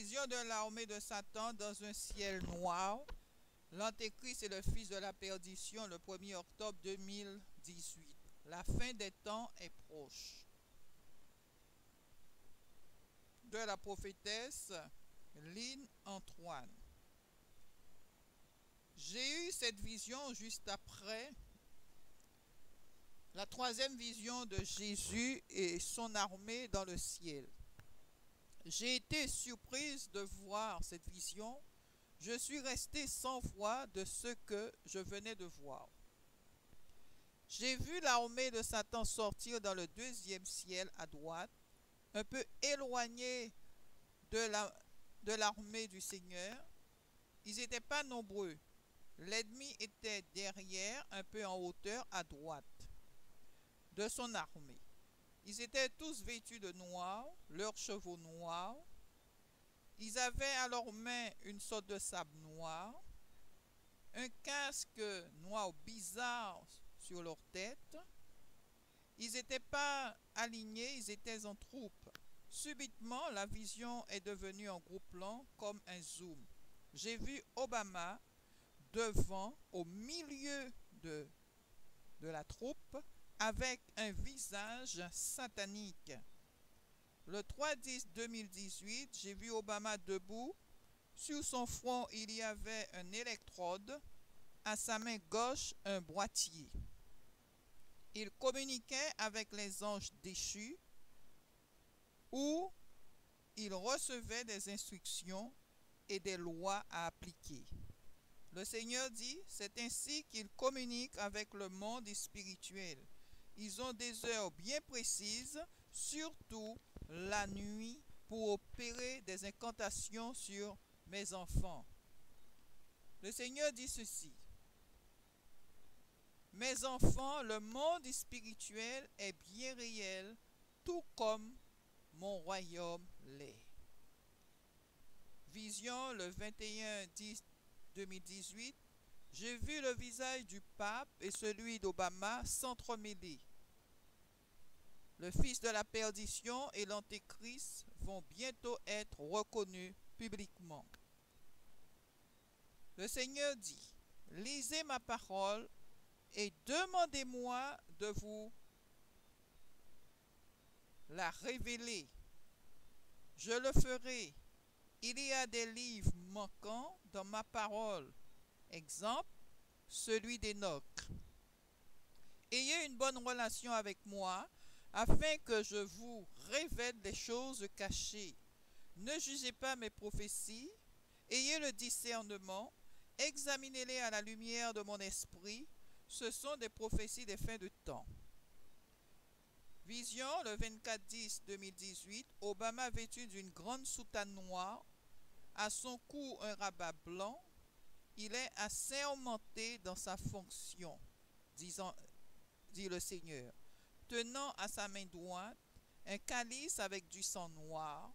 Vision de l'armée de Satan dans un ciel noir. L'Antéchrist est le fils de la perdition le 1er octobre 2018. La fin des temps est proche. De la prophétesse Lynn Antoine. J'ai eu cette vision juste après la troisième vision de Jésus et son armée dans le ciel. J'ai été surprise de voir cette vision. Je suis resté sans foi de ce que je venais de voir. J'ai vu l'armée de Satan sortir dans le deuxième ciel à droite, un peu éloigné de l'armée du Seigneur. Ils n'étaient pas nombreux. L'ennemi était derrière, un peu en hauteur, à droite de son armée. Ils étaient tous vêtus de noir, leurs chevaux noirs. Ils avaient à leurs mains une sorte de sable noir, un casque noir bizarre sur leur tête. Ils n'étaient pas alignés, ils étaient en troupe. Subitement, la vision est devenue en gros plan comme un zoom. J'ai vu Obama devant, au milieu de la troupe, avec un visage satanique. Le 3/10/2018, j'ai vu Obama debout. Sur son front, il y avait un électrode. À sa main gauche, un boîtier. Il communiquait avec les anges déchus où il recevait des instructions et des lois à appliquer. Le Seigneur dit, c'est ainsi qu'il communique avec le monde spirituel. Ils ont des heures bien précises, surtout la nuit, pour opérer des incantations sur mes enfants. Le Seigneur dit ceci. Mes enfants, le monde spirituel est bien réel, tout comme mon royaume l'est. Vision le 21/10/2018. J'ai vu le visage du pape et celui d'Obama s'entremêler. Le fils de la perdition et l'antéchrist vont bientôt être reconnus publiquement. Le Seigneur dit, lisez ma parole et demandez-moi de vous la révéler. Je le ferai. Il y a des livres manquants dans ma parole. Exemple, celui d'Enoch. Ayez une bonne relation avec moi, afin que je vous révèle des choses cachées. Ne jugez pas mes prophéties, ayez le discernement, examinez-les à la lumière de mon esprit, ce sont des prophéties des fins de temps. Vision le 24/10/2018, Obama vêtu d'une grande soutane noire, à son cou un rabat blanc, il est assermenté dans sa fonction, dit le Seigneur, tenant à sa main droite un calice avec du sang noir.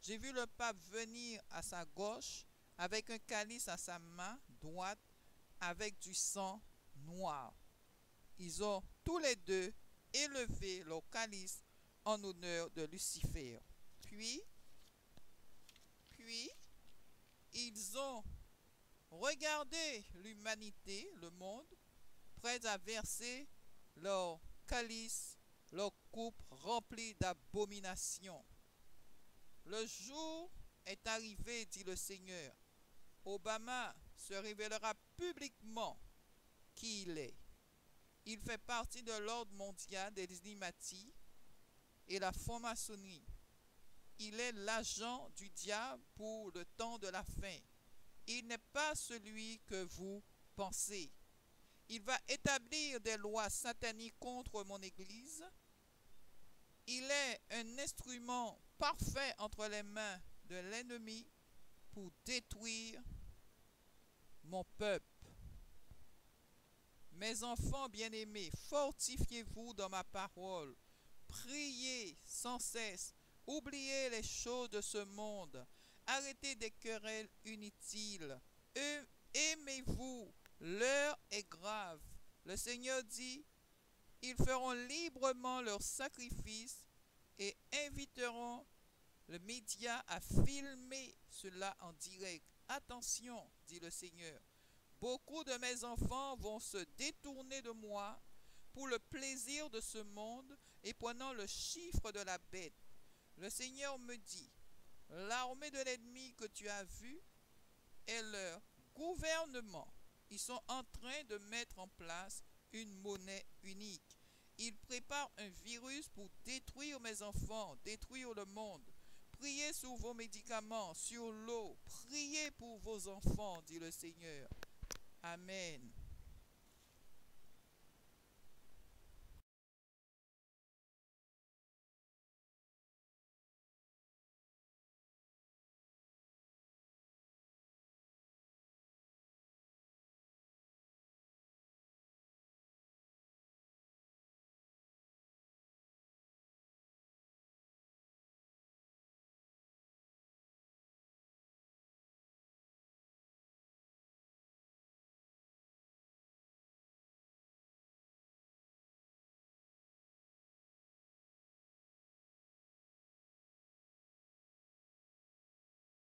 J'ai vu le pape venir à sa gauche avec un calice à sa main droite avec du sang noir. Ils ont tous les deux élevé leur calice en honneur de Lucifer. Puis, ils ont regardé l'humanité, le monde, prêts à verser leur calice, leur coupe remplie d'abominations. Le jour est arrivé, dit le Seigneur. Obama se révélera publiquement qui il est. Il fait partie de l'ordre mondial des Illuminati et la franc-maçonnerie. Il est l'agent du diable pour le temps de la fin. Il n'est pas celui que vous pensez. Il va établir des lois sataniques contre mon Église. Il est un instrument parfait entre les mains de l'ennemi pour détruire mon peuple. Mes enfants bien-aimés, fortifiez-vous dans ma parole. Priez sans cesse. Oubliez les choses de ce monde. Arrêtez des querelles inutiles. Aimez-vous. L'heure est grave. Le Seigneur dit, ils feront librement leur sacrifice et inviteront Le média a filmé cela en direct. Attention, dit le Seigneur. Beaucoup de mes enfants vont se détourner de moi pour le plaisir de ce monde et prenant le chiffre de la bête. Le Seigneur me dit, l'armée de l'ennemi que tu as vue est leur gouvernement. Ils sont en train de mettre en place une monnaie unique. Ils préparent un virus pour détruire mes enfants, détruire le monde. Priez sur vos médicaments, sur l'eau. Priez pour vos enfants, dit le Seigneur. Amen.